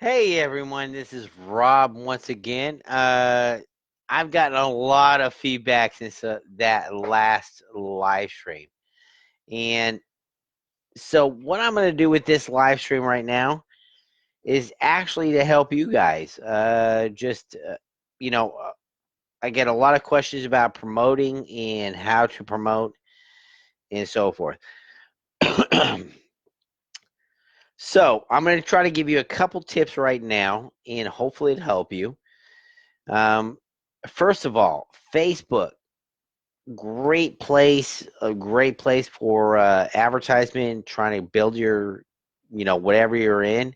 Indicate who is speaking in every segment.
Speaker 1: Hey everyone, this is Rob once again. I've gotten a lot of feedback since that last live stream. And so, what I'm going to do with this live stream right now is actually to help you guys. You know, uh, I get a lot of questions about promoting and how to promote and so forth. So, I'm going to try to give you a couple tips right now, and hopefully it'll help you. Um, First of all, Facebook, a great place for advertisement, trying to build your, whatever you're in,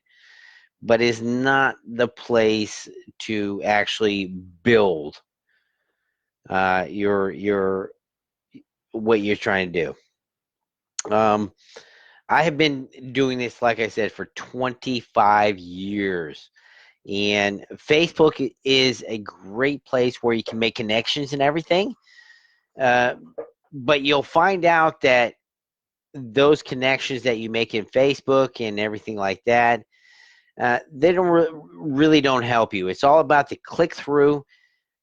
Speaker 1: but is not the place to actually build your what you're trying to do. I have been doing this, like I said, for 25 years. And Facebook is a great place where you can make connections and everything. Uh, but you'll find out that those connections that you make in Facebook and everything like that, they really don't help you. It's all about the click through,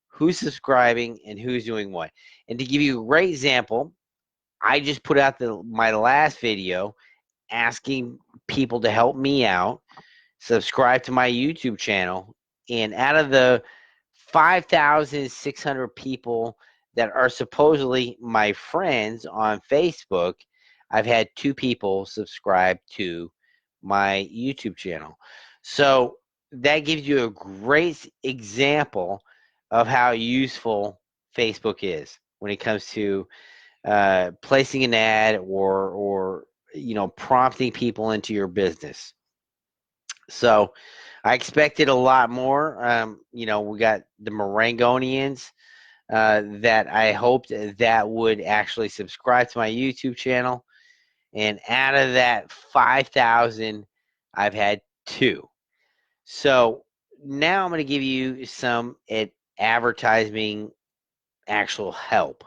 Speaker 1: who's subscribing, and who's doing what. And to give you a great example, I just put out my last video asking people to help me out, subscribe to my YouTube channel, and out of the 5,600 people that are supposedly my friends on Facebook, I've had 2 people subscribe to my YouTube channel. So that gives you a great example of how useful Facebook is when it comes to placing an ad or prompting people into your business. So I expected a lot more. We got the Marangonians that I hoped that would actually subscribe to my YouTube channel. And out of that 5,000, I've had 2. So now I'm going to give you some advertising actual help.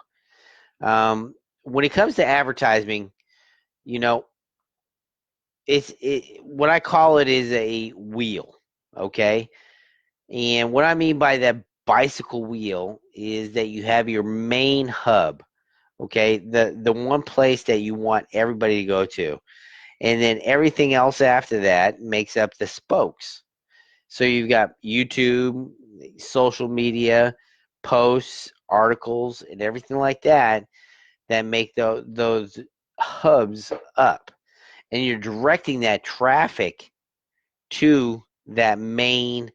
Speaker 1: When it comes to advertising, you know, what I call it is a wheel. Okay. And what I mean by that bicycle wheel is that you have your main hub, okay? The one place that you want everybody to go to. And then everything else after that makes up the spokes. So you've got YouTube, social media, posts, articles, and everything like that that make those hubs up. And you're directing that traffic to that main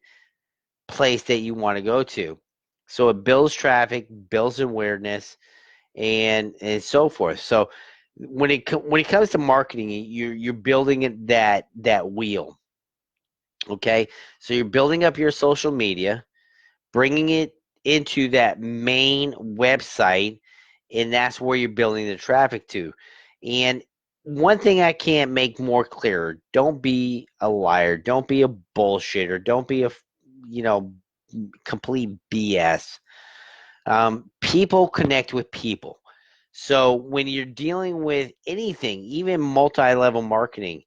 Speaker 1: place that you want to go to. So it builds traffic, builds awareness, and so forth. So when it comes to marketing, you're building that wheel. Okay, so you're building up your social media, bringing it into that main website, and that's where you're building the traffic to. And one thing I can't make more clear: don't be a liar, don't be a bullshitter, don't be a you know complete BS. People connect with people. So when you're dealing with anything, even multi-level marketing,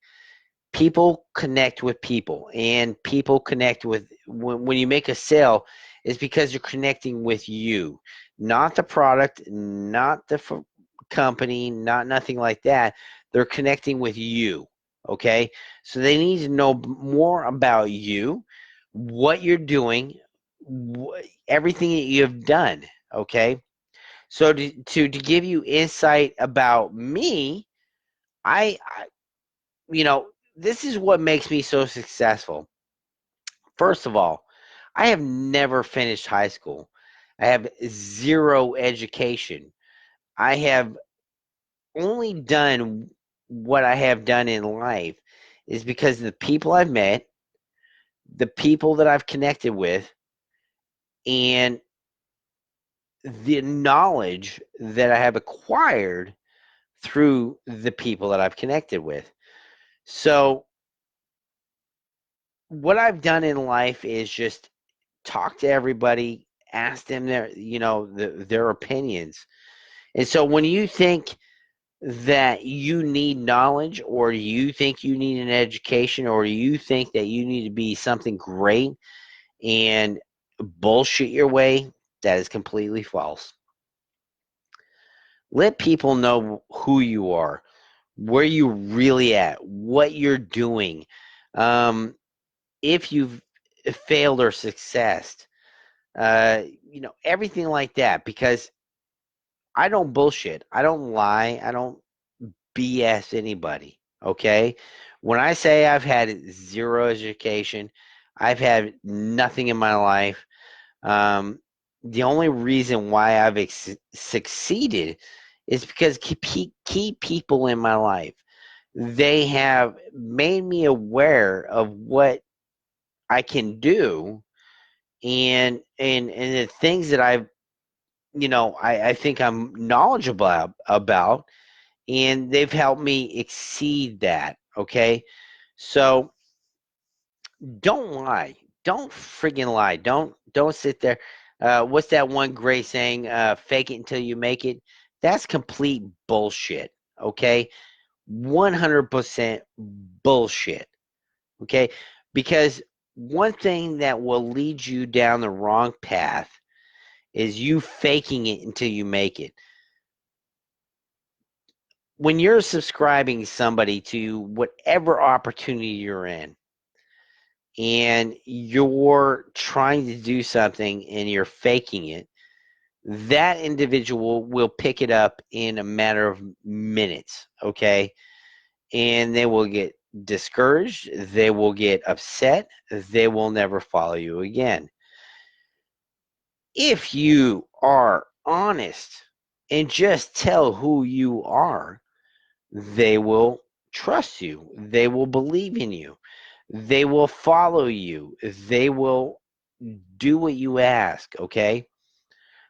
Speaker 1: people connect with people, and people connect with when you make a sale, it's because you're connecting with you, not the product, not the company, not nothing like that. They're connecting with you. Okay, so they need to know more about you, what you're doing, everything that you have done. Okay, so to give you insight about me, I you know this is what makes me so successful. First of all, I have never finished high school. I have zero education. I have only done what I have done in life is because of the people I've met, the people that I've connected with, and the knowledge that I have acquired through the people that I've connected with. So, what I've done in life is just talk to everybody, ask them their opinions. And so when you think that you need knowledge, or you think you need an education, or you think that you need to be something great and bullshit your way, that is completely false. Let people know who you are, where you really at, what you're doing, um, if you've failed or successed, everything like that. Because I don't bullshit, I don't lie, I don't BS anybody. Okay, when I say I've had zero education, I've had nothing in my life. Um, the only reason why I've succeeded is because key people in my life, they have made me aware of what I can do, and the things that I think I'm knowledgeable about, and they've helped me exceed that. Okay, so don't lie. Don't friggin' lie. Don't sit there. What's that one great saying? Fake it until you make it. That's complete bullshit. Okay, 100% bullshit. Okay, because one thing that will lead you down the wrong path is you faking it until you make it. When you're subscribing somebody to whatever opportunity you're in, and you're trying to do something and you're faking it, that individual will pick it up in a matter of minutes, okay? And they will get discouraged, they will get upset, they will never follow you again. If you are honest and just tell who you are, they will trust you, they will believe in you, they will follow you, they will do what you ask, okay?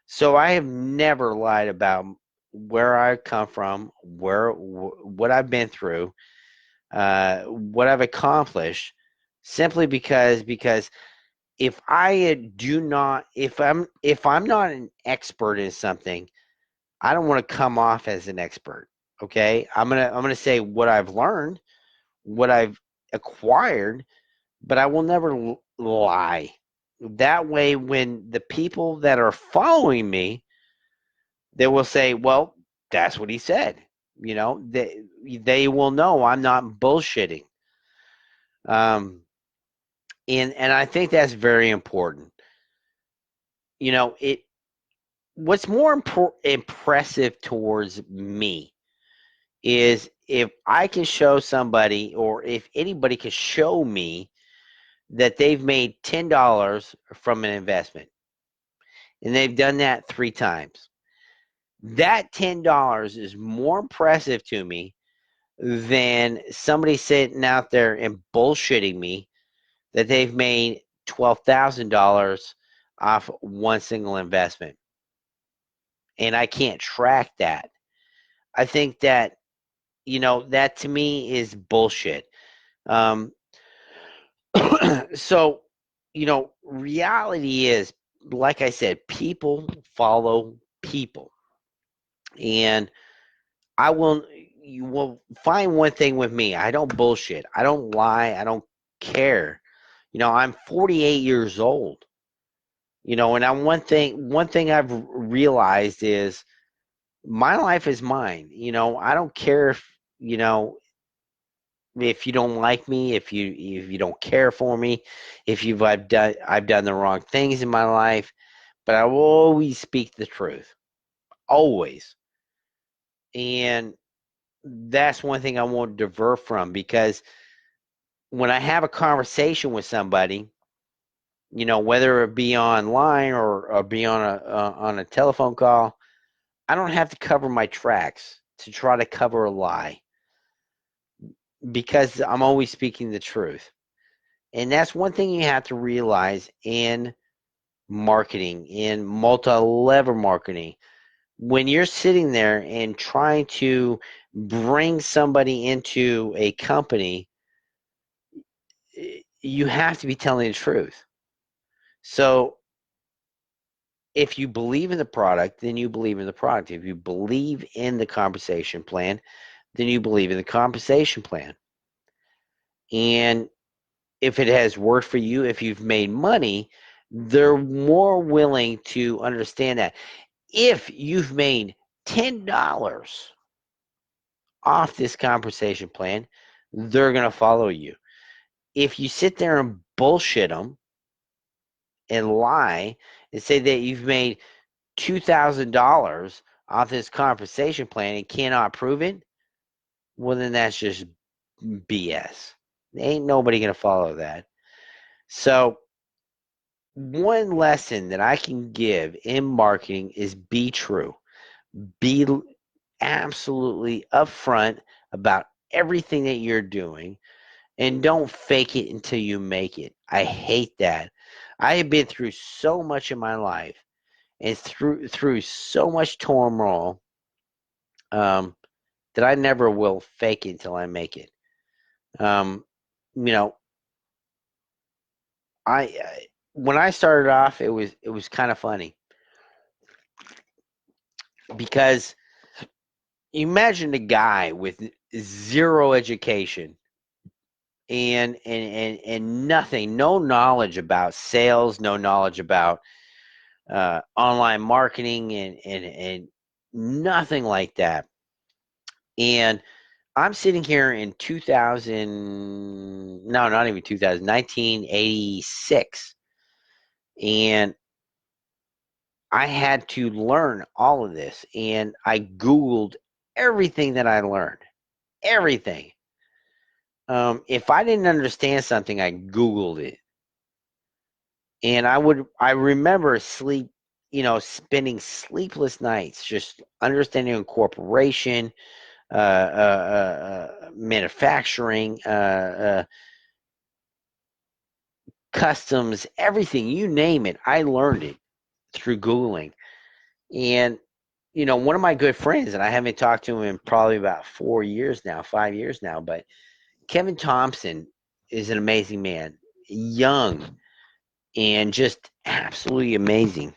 Speaker 1: So I have never lied about where I come from, what I've been through, what I've accomplished, simply because if I do not, if I'm not an expert in something, I don't want to come off as an expert. Okay, I'm gonna say what I've learned, what I've acquired, but I will never lie. That way, when the people that are following me, they will say, "Well, that's what he said." They will know I'm not bullshitting. Um, and I think that's very important. It what's more impressive towards me is if I can show somebody, or if anybody can show me that they've made $10 from an investment, and they've done that 3 times. That $10 is more impressive to me than somebody sitting out there and bullshitting me that they've made $12,000 off one single investment. And I can't track that. I think that to me is bullshit. Um, so, reality is, like I said, people follow people. And I will, you will find one thing with me. I don't bullshit. I don't lie. I don't care. I'm 48 years old. And one thing I've realized is my life is mine. I don't care you know, if you don't like me, if you don't care for me, if I've done the wrong things in my life, but I will always speak the truth. Always. And that's one thing I won't divert from, because when I have a conversation with somebody, whether it be online, or be on a telephone call, I don't have to cover my tracks to try to cover a lie, because I'm always speaking the truth. And that's one thing you have to realize in marketing, in multi-level marketing. When you're sitting there and trying to bring somebody into a company, you have to be telling the truth. So if you believe in the product, then you believe in the product. If you believe in the compensation plan, then you believe in the compensation plan. And if it has worked for you, if you've made money, they're more willing to understand that. If you've made $10 off this compensation plan, they're going to follow you. If you sit there and bullshit them and lie and say that you've made $2,000 off this compensation plan and cannot prove it, well, then that's just BS. Ain't nobody going to follow that. So, one lesson that I can give in marketing is be true. Be absolutely upfront about everything that you're doing, and don't fake it until you make it. I hate that. I have been through so much in my life and through so much turmoil, that I never will fake it until I make it. Um, you know, I when I started off, it was kind of funny because imagine a guy with zero education and nothing, no knowledge about sales, no knowledge about online marketing and nothing like that. And I'm sitting here in 2000, no, not even 2000, 1986, and I had to learn all of this. And I Googled everything that I learned, everything. If I didn't understand something, I Googled it. And I remember spending sleepless nights just understanding incorporation, manufacturing, customs, everything, you name it. I learned it through Googling. And, one of my good friends, and I haven't talked to him in probably about 4 years now, 5 years now, but Kevin Thompson is an amazing man, young and just absolutely amazing.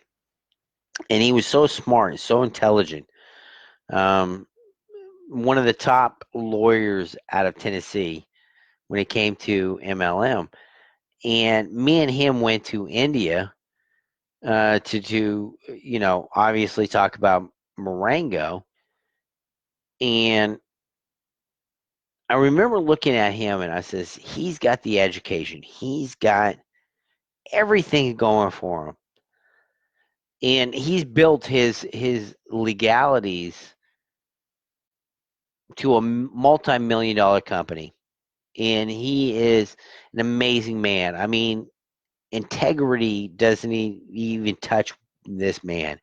Speaker 1: And he was so smart, so intelligent. Um, One of the top lawyers out of Tennessee when it came to MLM. And me and him went to India to obviously talk about Marengo. And I remember looking at him and I says, he's got the education. He's got everything going for him. And he's built his legalities to a multi-million dollar company. And he is an amazing man. I mean, integrity doesn't even touch this man.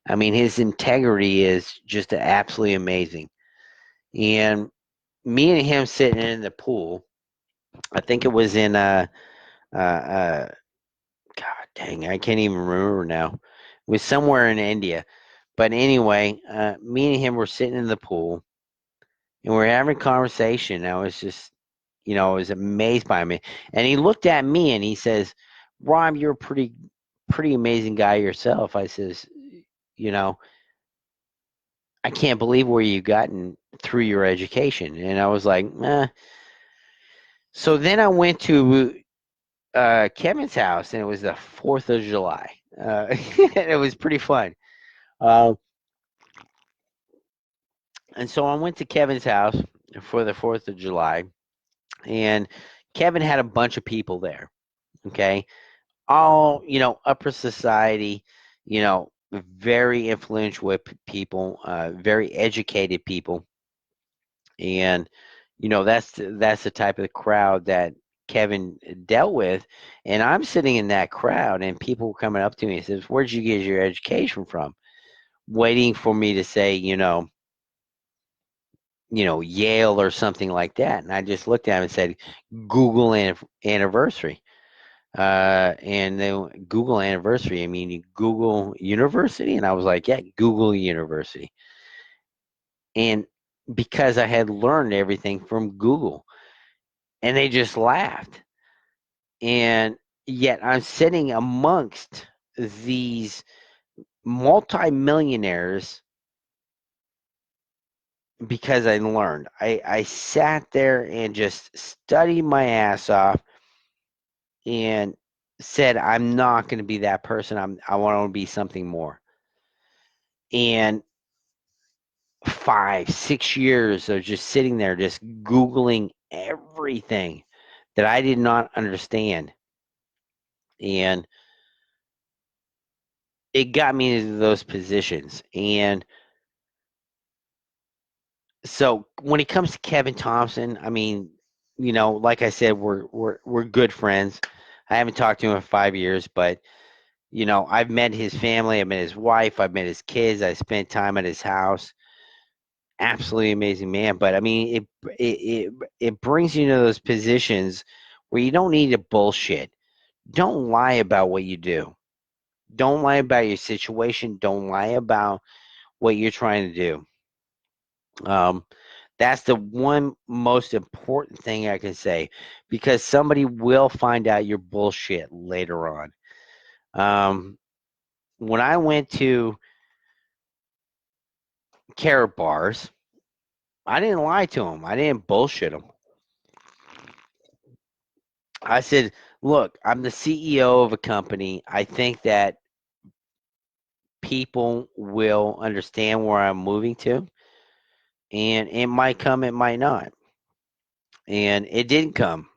Speaker 1: I mean, his integrity is just absolutely amazing. And me and him sitting in the pool, I think it was in God dang, I can't even remember now. It was somewhere in India. But anyway, me and him were sitting in the pool and we are having a conversation. I was just, I was amazed by me. And he looked at me and he says, Rob, you're a pretty amazing guy yourself. I says, you know, I can't believe where you gotten through your education. And I was like, eh. So then I went to Kevin's house, and it was the 4th of July. And it was pretty fun. Uh, and so I went to Kevin's house for the 4th of July, and Kevin had a bunch of people there. Okay, all upper society, very influential people, very educated people, and that's the type of crowd that Kevin dealt with. And I'm sitting in that crowd, and people coming up to me and says, "Where'd you get your education from?" Waiting for me to say, Yale or something like that. And I just looked at him and said, Google anniversary. And then Google anniversary. I mean, you Google University, and I was like, yeah, Google University. And because I had learned everything from Google, and they just laughed. And yet I'm sitting amongst these multimillionaires because I learned. I sat there and just studied my ass off and said, I'm not going to be that person. I want to be something more. And 5, 6 years of just sitting there, just Googling everything that I did not understand. And it got me into those positions. And so when it comes to Kevin Thompson, I mean, like I said, we're good friends. I haven't talked to him in 5 years, but I've met his family, I've met his wife, I've met his kids, I spent time at his house. Absolutely amazing man. But I mean, it brings you to those positions where you don't need to bullshit. Don't lie about what you do. Don't lie about your situation. Don't lie about what you're trying to do. Um, that's the one most important thing I can say, because somebody will find out your bullshit later on. When I went to Karatbars, I didn't lie to them. I didn't bullshit them. I said, look, I'm the CEO of a company. I think that people will understand where I'm moving to, and it might come, it might not. And it didn't come.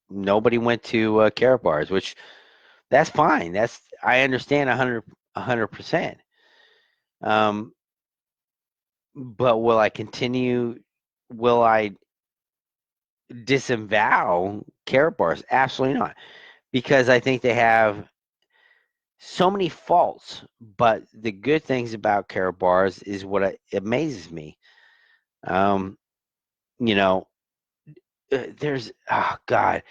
Speaker 1: Nobody went to Karatbars, which that's fine. I understand 100%. Um, but will I continue? Will I disavow Karatbars? Absolutely not, because I think they have so many faults. But the good things about Karatbars is what amazes me. Um, you know, there's oh god,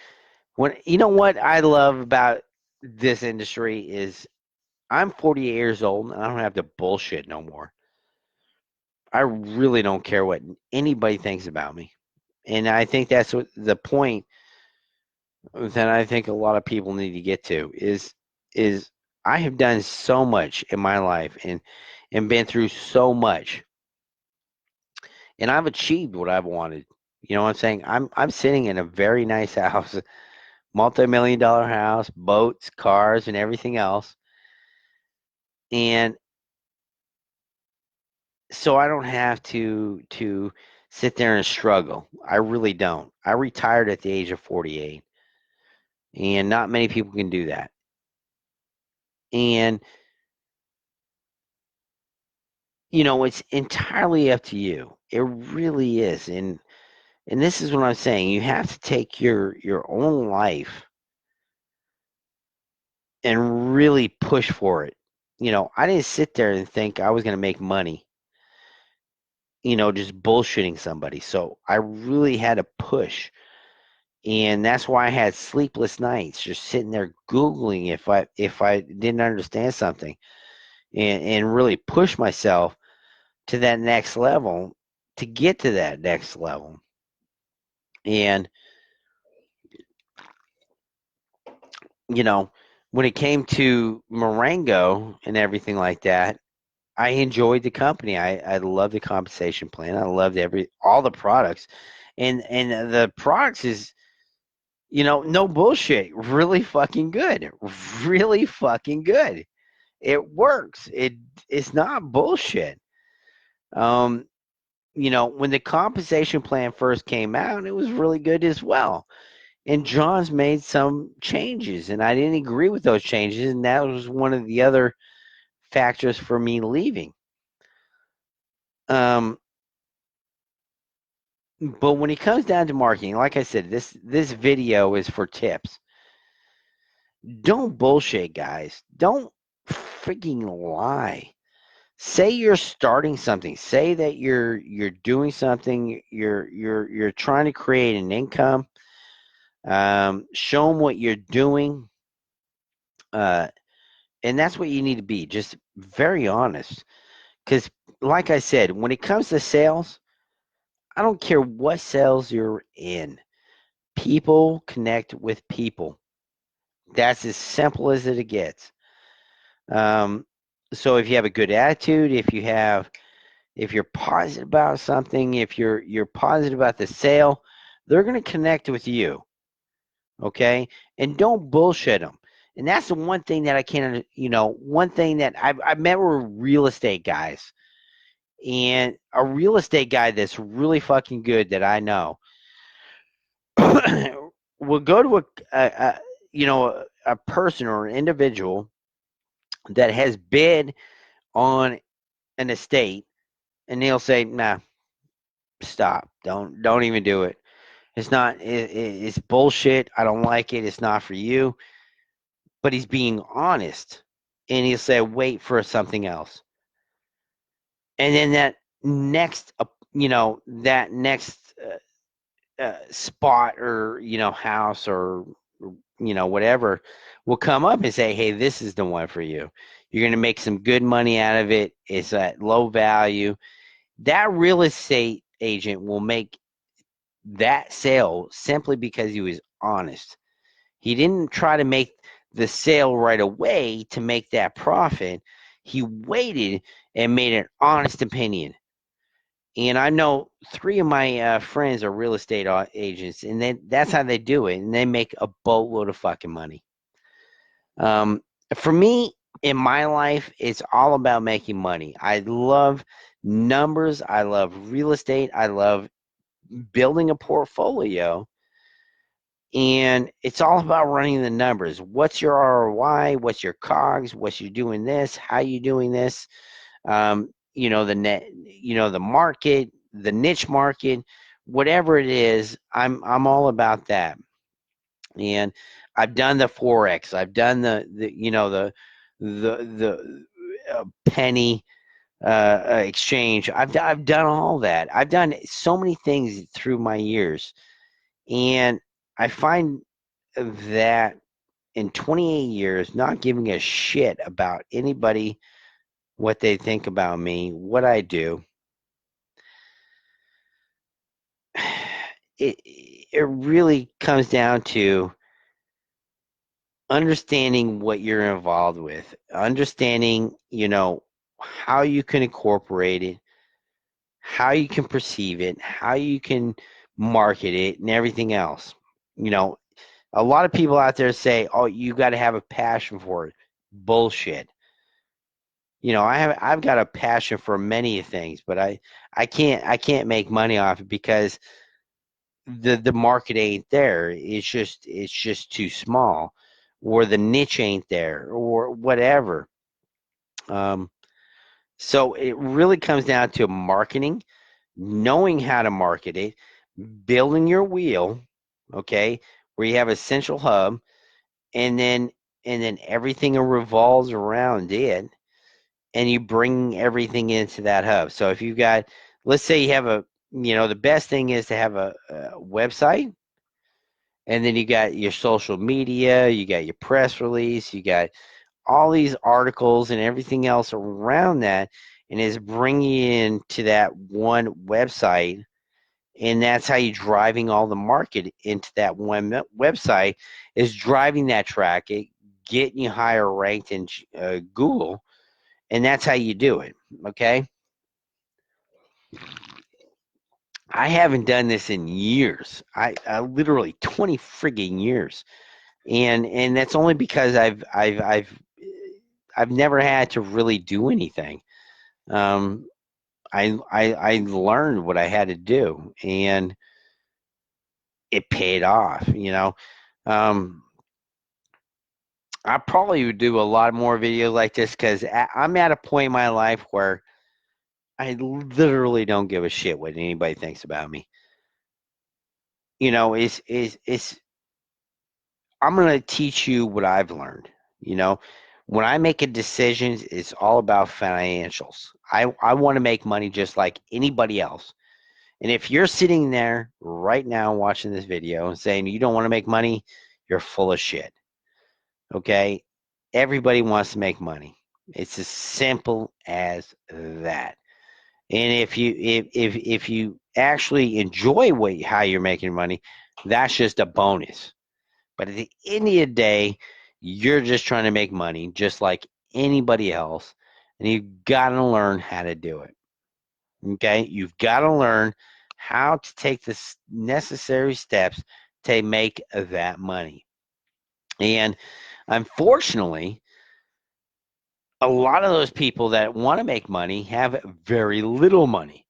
Speaker 1: when what I love about this industry is I'm 48 years old and I don't have to bullshit no more. I really don't care what anybody thinks about me. And I think that's what the point that I think a lot of people need to get to is I have done so much in my life and been through so much, and I've achieved what I've wanted. You know what I'm saying? I'm sitting in a very nice house, multi-million-dollar house, boats, cars, and everything else. And so I don't have to sit there and struggle. I really don't. I retired at the age of 48, and not many people can do that. And it's entirely up to you. It really is. And this is what I'm saying. You have to take your own life and really push for it. I didn't sit there and think I was going to make money, just bullshitting somebody. So I really had to push. And that's why I had sleepless nights just sitting there Googling if I didn't understand something, and really push myself to that next level to get to that next level. And you know, when it came to Marengo and everything like that, I enjoyed the company. I loved the compensation plan. I loved all the products, and the products is no bullshit, really fucking good, really fucking good. It works. It's not bullshit. Um, when the compensation plan first came out, it was really good as well. And John's made some changes, and I didn't agree with those changes, and that was one of the other factors for me leaving. Um, but when it comes down to marketing, like I said, this video is for tips. Don't bullshit, guys. Don't freaking lie. Say you're starting something. Say that you're doing something. You're trying to create an income. Show them what you're doing. Uh, and that's what you need to be. Just very honest. Because, like I said, when it comes to sales, I don't care what sales you're in. People connect with people. That's as simple as it gets. Um, So if you have a good attitude, if you're positive about something, if you're positive about the sale, they're going to connect with you. Okay, and don't bullshit them. And that's the one thing that I can't, one thing that I've met with real estate guys, and a real estate guy that's really fucking good that I know will go to a person or an individual that has bid on an estate, and they'll say, "Nah, stop. Don't even do it. It's not. It's bullshit. I don't like it. It's not for you." But he's being honest, and he'll say, "Wait for something else." And then that next spot or house or whatever will come up and say, "Hey, this is the one for you. You're going to make some good money out of it. It's at low value." That real estate agent will make that sale simply because he was honest. He didn't try to make the sale right away to make that profit. He waited and made an honest opinion. And I know 3 of my friends are real estate agents, and that's how they do it, and they make a boatload of fucking money. Um, for me, in my life, it's all about making money. I love numbers. I love real estate. I love building a portfolio. And it's all about running the numbers. What's your ROI? What's your COGS? What's you doing this? How you doing this? The net, the market, the niche market, whatever it is, I'm all about that. And I've done the forex. I've done the penny exchange. I've done all that. I've done so many things through my years, and I find that in 28 years, not giving a shit about anybody, what they think about me, what I do, it really comes down to understanding what you're involved with, understanding, how you can incorporate it, how you can perceive it, how you can market it, and everything else. You know, a lot of people out there say, "Oh, you got to have a passion for it." Bullshit. I've got a passion for many things, but I can't make money off it because the market ain't there. It's just too small, or the niche ain't there, or whatever. Um, so it really comes down to marketing, knowing how to market it, building your wheel, okay, where you have a central hub, and then everything revolves around it, and you bring everything into that hub. So if you've got, let's say you have the best thing is to have a website, and then you got your social media, you got your press release, you got all these articles and everything else around that, and is bringing you into that one website, and that's how you're driving all the market into that one website, is driving that traffic, getting you higher ranked in Google, and that's how you do it. Okay, I haven't done this in years. I literally 20 frigging years, and that's only because I've never had to really do anything. Um, I learned what I had to do, and it paid off. Um, I probably would do a lot more videos like this because I'm at a point in my life where I literally don't give a shit what anybody thinks about me. It's I'm gonna teach you what I've learned. You know, when I make a decision, it's all about financials. I want to make money just like anybody else. And if you're sitting there right now watching this video and saying you don't want to make money, you're full of shit. Okay? Everybody wants to make money. It's as simple as that. And if you actually enjoy how you're making money, that's just a bonus. But at the end of the day, you're just trying to make money, just like anybody else. and you've got to learn how to do it. Okay, you've got to learn how to take the necessary steps to make that money. And unfortunately, a lot of those people that want to make money have very little money.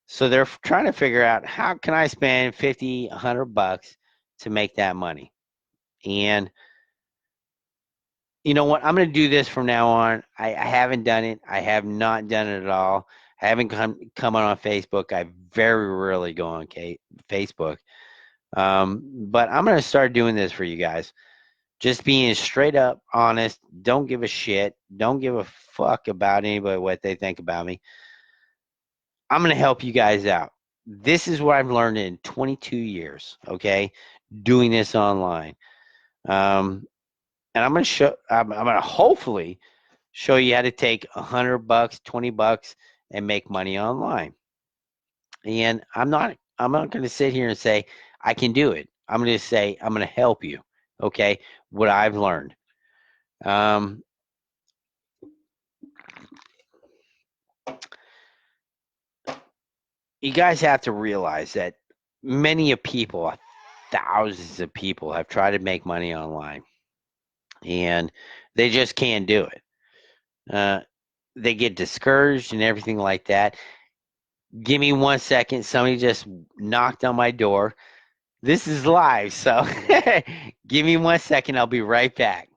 Speaker 1: So they're trying to figure out, how can I spend 50, $100 to make that money? And you know what? I'm going to do this from now on. I haven't done it. I have not done it at all. I haven't come on Facebook. I very rarely go on Facebook. But I'm going to start doing this for you guys. Just being straight up honest. Don't give a shit. Don't give a fuck about anybody, what they think about me. I'm going to help you guys out. This is what I've learned in 22 years, okay, doing this online. And I'm going to I'm going to hopefully show you how to take $100, $20, and make money online. And I'm not going to sit here and say I can do it. I'm going to say I'm going to help you. Okay, what I've learned. You guys have to realize that many of people, thousands of people, have tried to make money online, and they just can't do it. They get discouraged and everything like that. Give me 1 second. Somebody just knocked on my door. This is live, so give me 1 second. I'll be right back.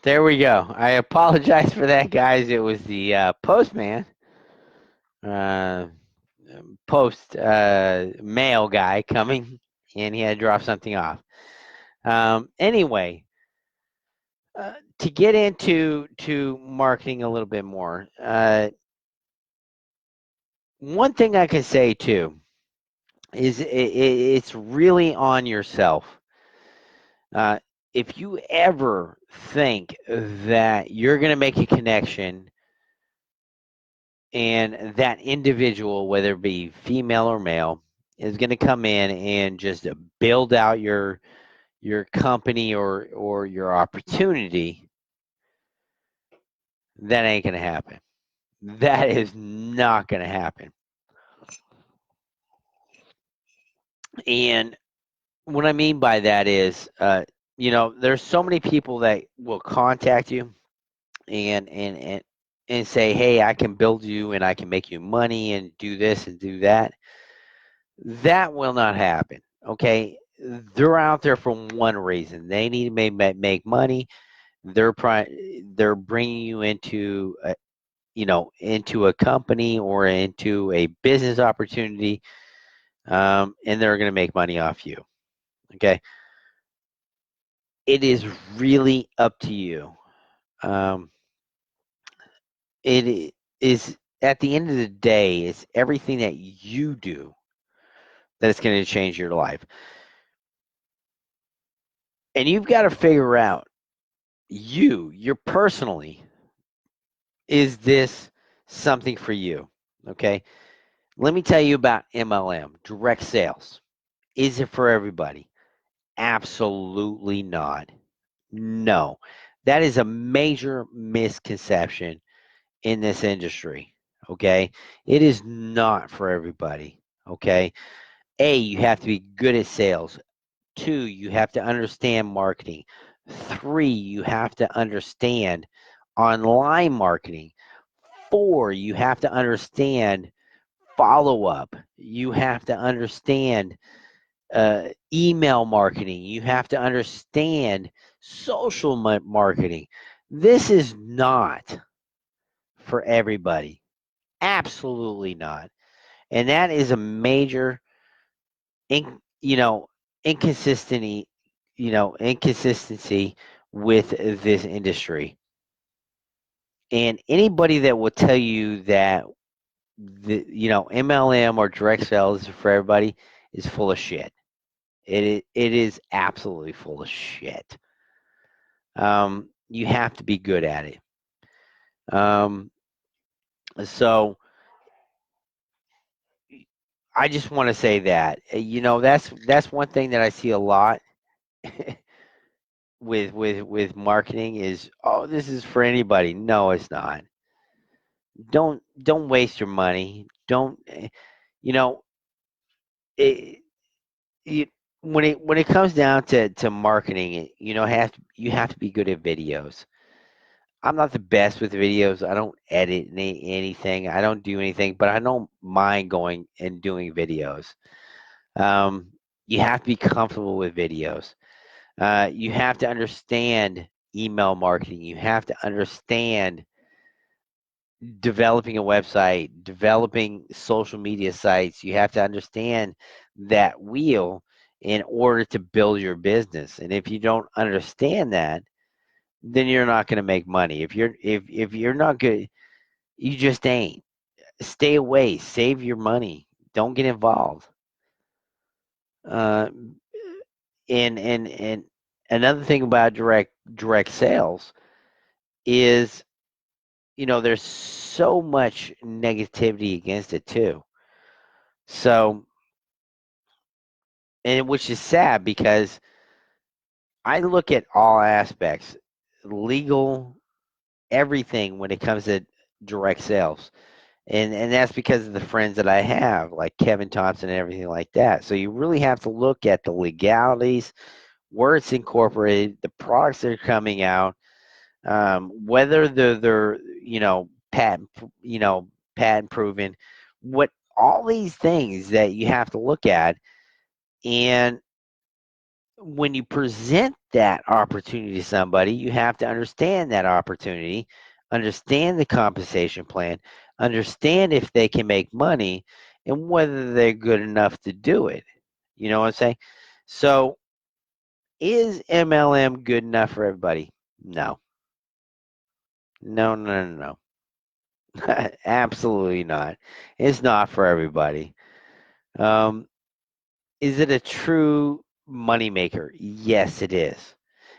Speaker 1: There we go. I apologize for that, guys. It was the postman, uh, post mail guy coming, and he had to drop something off. Anyway, to get into marketing a little bit more, one thing I can say too is it's really on yourself. Uh, if you ever think that you're going to make a connection and that individual, whether it be female or male, is going to come in and just build out your company or your opportunity. That ain't going to happen. That is not going to happen. And what I mean by that is, there's so many people that will contact you and say, hey, I can build you and I can make you money and do this and do that. That will not happen. Okay. They're out there for one reason. They need to make money. They're bringing you into a company or into a business opportunity, and they're going to make money off you. Okay. It is really up to you. Um, it is at the end of the day, it's everything that you do that is going to change your life. And you've got to figure out you're personally, is this something for you? Okay. Let me tell you about MLM, direct sales. Is it for everybody? Absolutely not. No. That is a major misconception in this industry. Okay. It is not for everybody. Okay. You have to be good at sales. 2, you have to understand marketing. 3, you have to understand online marketing. 4, you have to understand follow up. You have to understand email marketing. You have to understand social marketing. This is not for everybody. Absolutely not. And that is a major, in, you know, inconsistency, inconsistency with this industry. And anybody that will tell you that MLM or direct sales is for everybody is full of shit. It is absolutely full of shit. You have to be good at it. So I just want to say that that's one thing that I see a lot with marketing is, oh, this is for anybody. No, it's not. Don't waste your money. Don't you know it, you, when it comes down to marketing, you have to be good at videos. I'm not the best with videos. I don't edit anything. I don't do anything, but I don't mind going and doing videos. Um, you have to be comfortable with videos. You have to understand email marketing. You have to understand developing a website, developing social media sites. You have to understand that wheel in order to build your business. And if you don't understand that, then you're not going to make money. If you're not good, you just ain't. Stay away. Save your money. Don't get involved. Uh, and another thing about direct sales is, there's so much negativity against it too. So, and which is sad because I look at all aspects, legal, everything when it comes to direct sales. And that's because of the friends that I have, like Kevin Thompson and everything like that. So you really have to look at the legalities, where it's incorporated, the products that are coming out, whether they're patent proven, what all these things that you have to look at. And when you present that opportunity to somebody, you have to understand that opportunity, understand the compensation plan, understand if they can make money, and whether they're good enough to do it. You know what I'm saying? So, is MLM good enough for everybody? No. No, no, no, no. Absolutely not. It's not for everybody. Um, is it a true moneymaker? Yes, it is.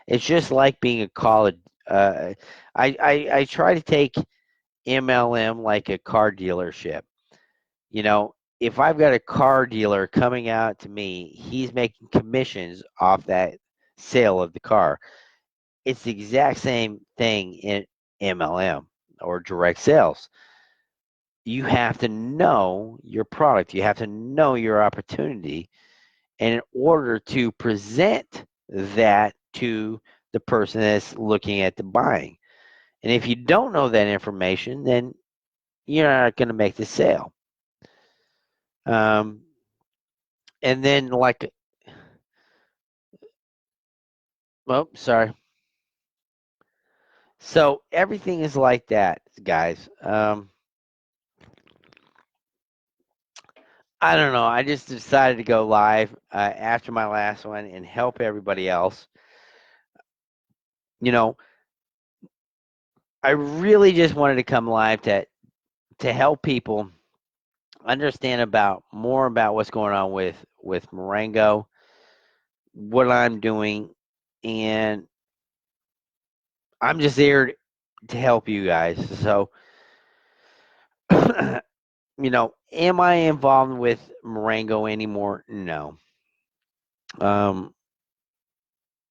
Speaker 1: It's just like being a college. I try to take MLM like a car dealership. You know, if I've got a car dealer coming out to me, he's making commissions off that sale of the car. It's the exact same thing in MLM or direct sales. You have to know your product, you have to know your opportunity, and in order to present that to the person that's looking at the buying. And if you don't know that information, then you're not going to make the sale. Um, and then, like, oh, sorry. So everything is like that, guys. I don't know. I just decided to go live after my last one and help everybody else. You know, I really just wanted to come live to help people understand about more about what's going on with Marengo, what I'm doing, and I'm just there to help you guys. So, am I involved with Marengo anymore? No. Um,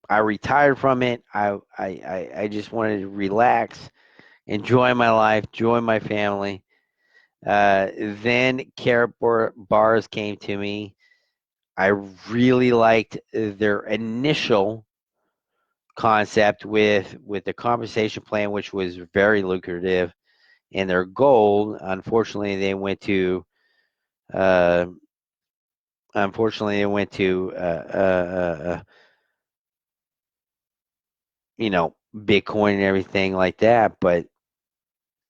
Speaker 1: I retired from it. I just wanted to relax, enjoy my life, enjoy my family. Then Bars came to me. I really liked their initial concept with the compensation plan, which was very lucrative, and their goal. Uh, unfortunately, they went to Bitcoin and everything like that.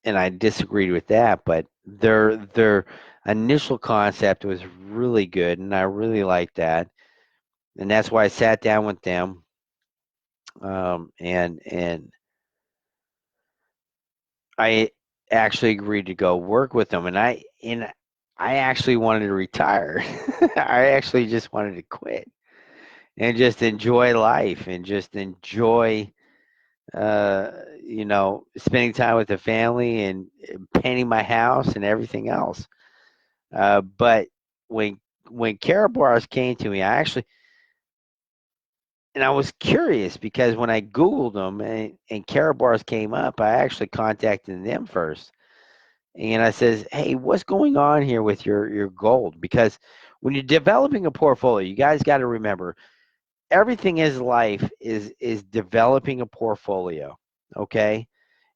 Speaker 1: And I disagreed with that. But their initial concept was really good, and I really liked that. And that's why I sat down with them, and I actually agreed to go work with them. And I actually wanted to retire. I actually just wanted to quit and just enjoy life and just enjoy, spending time with the family and painting my house and everything else. But when when Karabars came to me, I was curious because when I Googled them and Karabars came up, I actually contacted them first. And I says, hey, what's going on here with your gold? Because when you're developing a portfolio, you guys got to remember everything in life is developing a portfolio. Okay.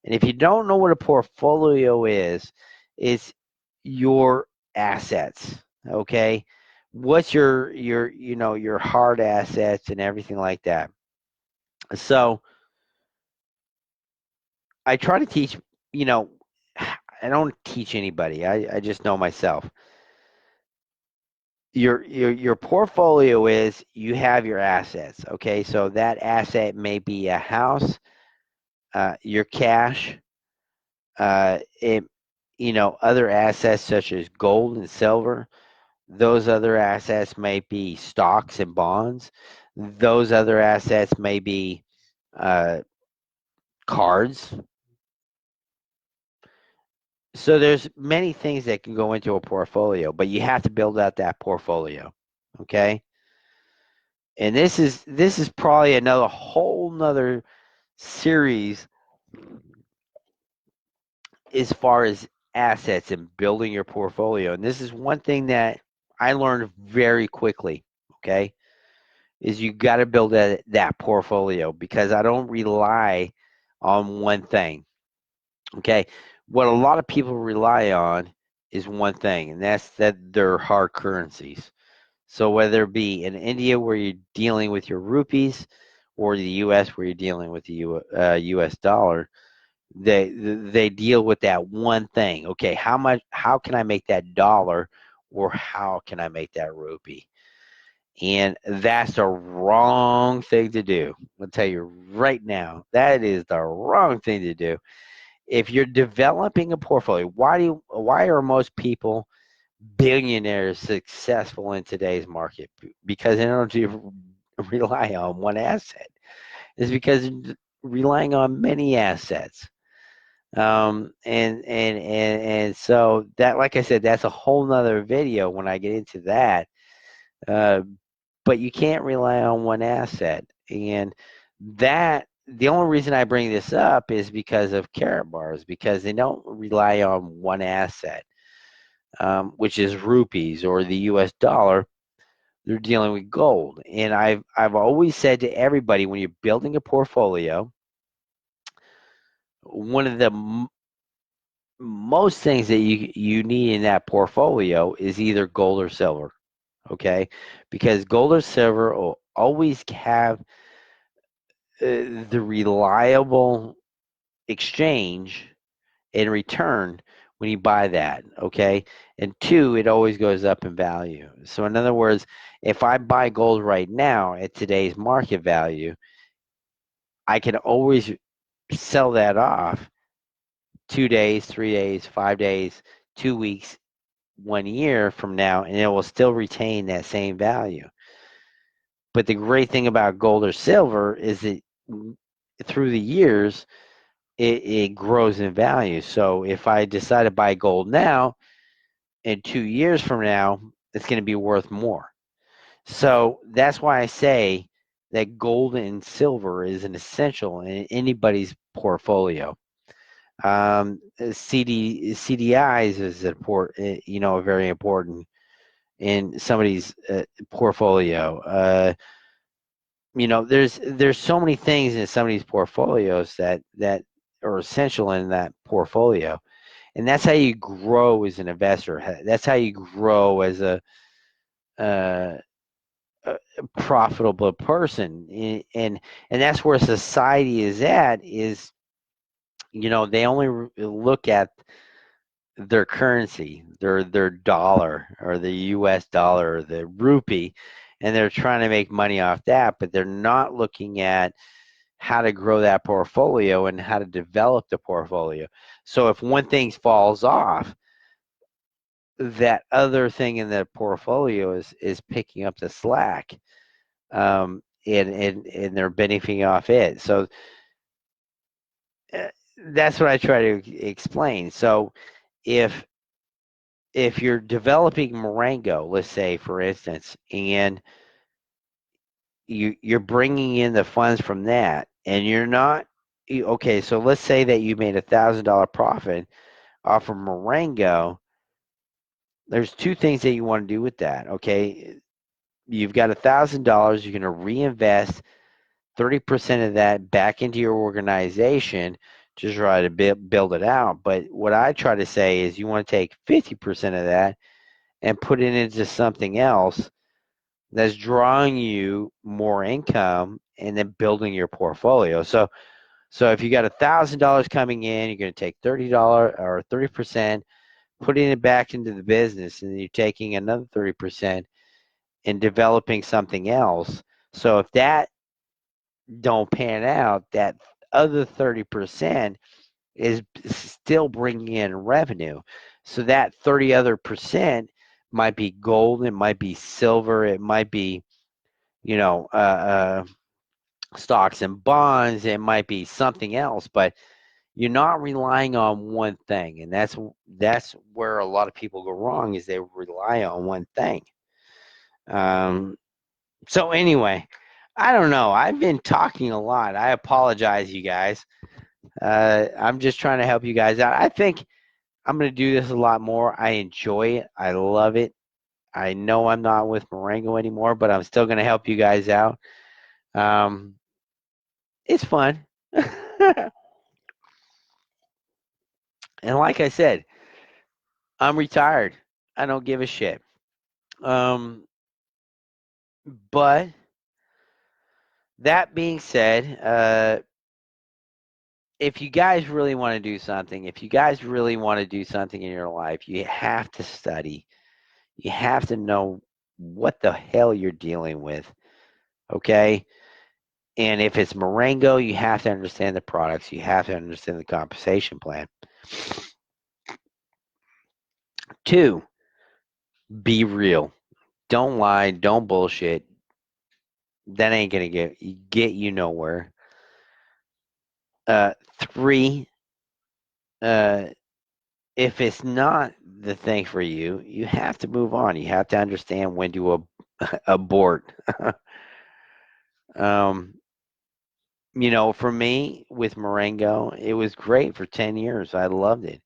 Speaker 1: And if you don't know what a portfolio is, it's your assets. Okay. What's your hard assets and everything like that. So I try to teach, you know, I don't teach anybody. I just know myself. Your portfolio is you have your assets. Okay. So that asset may be a house, your cash, it, other assets such as gold and silver. Those other assets may be stocks and bonds. Those other assets may be uh, cards. So there's many things that can go into a portfolio, but you have to build out that portfolio. Okay. And this is probably another whole nother series as far as assets and building your portfolio. And this is one thing that I learned very quickly, okay, is you got to build that portfolio because I don't rely on one thing, okay? What a lot of people rely on is one thing, and that's that they're hard currencies. So whether it be in India where you're dealing with your rupees or the U.S. where you're dealing with the U.S. dollar, they deal with that one thing. Okay, how can I make that dollar or how can I make that rupee? And that's the wrong thing to do. I'll tell you right now, that is the wrong thing to do. If you're developing a portfolio, why are most people billionaires successful in today's market? Because they don't rely on one asset. It's because relying on many assets. And so that, like I said, that's a whole nother video when I get into that. Uh, but you can't rely on one asset. And that the only reason I bring this up is because of Karatbars, because they don't rely on one asset, which is rupees or the U.S. dollar. They're dealing with gold. And I've always said to everybody, when you're building a portfolio, one of the most things that you need in that portfolio is either gold or silver. Okay, because gold or silver will always have the reliable exchange in return when you buy that. Okay, and two, it always goes up in value. So in other words, if I buy gold right now at today's market value, I can always sell that off 2 days, 3 days, 5 days, 2 weeks, 1 year from now, and it will still retain that same value. But the great thing about gold or silver is that through the years, it grows in value. So if I decide to buy gold now, in 2 years from now, it's going to be worth more. So that's why I say that gold and silver is an essential in anybody's portfolio. CDIs is very important in somebody's portfolio. There's so many things in somebody's portfolios that are essential in that portfolio, and that's how you grow as an investor. That's how you grow as uh, a profitable person, and that's where society is at. Is they only look at their currency, their dollar or the U.S. dollar or the rupee, and they're trying to make money off that, but they're not looking at how to grow that portfolio and how to develop the portfolio. So if one thing falls off, that other thing in the portfolio is picking up the slack, and they're benefiting off it. So uh, that's what I try to explain. So if if you're developing Marengo, let's say for instance, and you're bringing in the funds from that, and you're not okay. So let's say that you made $1,000 profit off of Marengo. There's two things that you want to do with that. Okay, you've got $1,000. You're going to reinvest 30% of that back into your organization to try to build it out. But what I try to say is you want to take 50% of that and put it into something else that's drawing you more income and then building your portfolio. So if you got $1,000 coming in, you're going to take $30 or 30%, putting it back into the business, and you're taking another 30% and developing something else. So if that don't pan out, that other 30% is still bringing in revenue. So that 30 other percent might be gold, it might be silver, it might be, you know, stocks and bonds, it might be something else, but you're not relying on one thing, and that's where a lot of people go wrong is they rely on one thing. Um, so anyway, I don't know. I've been talking a lot. I apologize, you guys. I'm just trying to help you guys out. I think I'm going to do this a lot more. I enjoy it. I love it. I know I'm not with Marengo anymore, but I'm still going to help you guys out. Um, it's fun. And like I said, I'm retired. I don't give a shit. Um, but that being said, if you guys really want to do something, if you guys really want to do something in your life, you have to study. You have to know what the hell you're dealing with. Okay? And if it's Marengo, you have to understand the products. You have to understand the compensation plan. Two, be real. Don't lie. Don't bullshit. That ain't gonna get you nowhere. Three, if it's not the thing for you, you have to move on. You have to understand when to abort. um, for me with Marengo, it was great for 10 years. I loved it.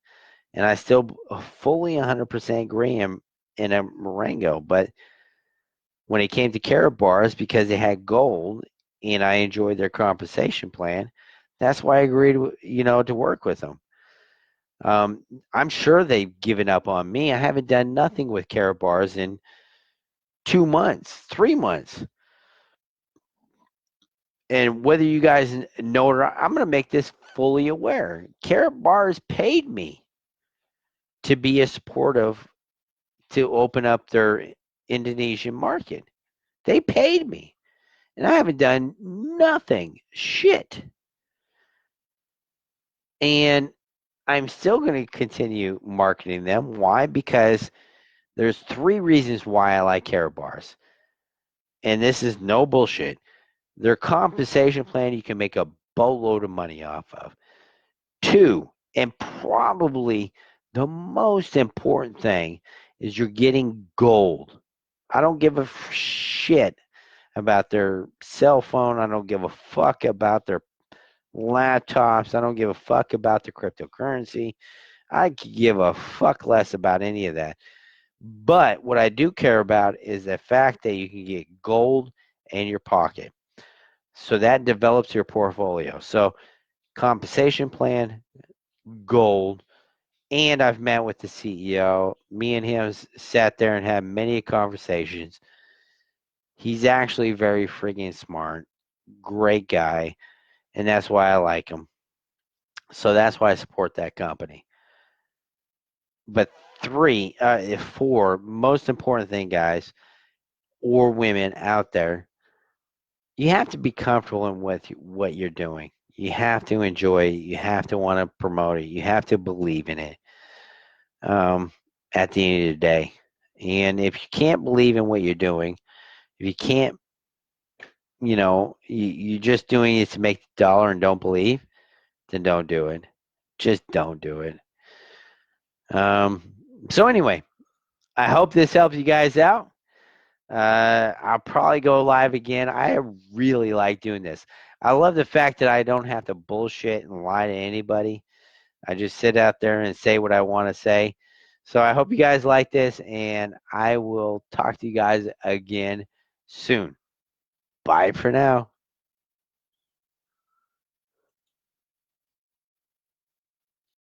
Speaker 1: And I still fully 100% agree in a Marengo. But when it came to Karatbars, because they had gold and I enjoyed their compensation plan, that's why I agreed, to work with them. Um, I'm sure they've given up on me. I haven't done nothing with Karatbars in 2 months, 3 months. And whether you guys know it or not, I'm going to make this fully aware. Karatbars paid me to be a supportive to open up their Indonesian market. They paid me, and I haven't done nothing, shit. And I'm still going to continue marketing them. Why? Because there's 3 reasons why I like Karatbars, and this is no bullshit. Their compensation plan you can make a boatload of money off of. 2, and probably the most important thing is you're getting gold. I don't give a shit about their cell phone. I don't give a fuck about their laptops. I don't give a fuck about the cryptocurrency. I could give a fuck less about any of that. But what I do care about is the fact that you can get gold in your pocket. So that develops your portfolio. So compensation plan, gold, and I've met with the CEO. Me and him sat there and had many conversations. He's actually very friggin' smart, great guy, and that's why I like him. So that's why I support that company. But 4, most important thing, guys, or women out there, you have to be comfortable in what you're doing. You have to enjoy it. You have to want to promote it. You have to believe in it. Um, at the end of the day, and if you can't believe in what you're doing, if you can't, you're just doing it to make the dollar and don't believe, then don't do it. Just don't do it. Um, so anyway, I hope this helps you guys out. I'll probably go live again. I really like doing this. I love the fact that I don't have to bullshit and lie to anybody. I just sit out there and say what I want to say. So I hope you guys like this, and I will talk to you guys again soon. Bye for now.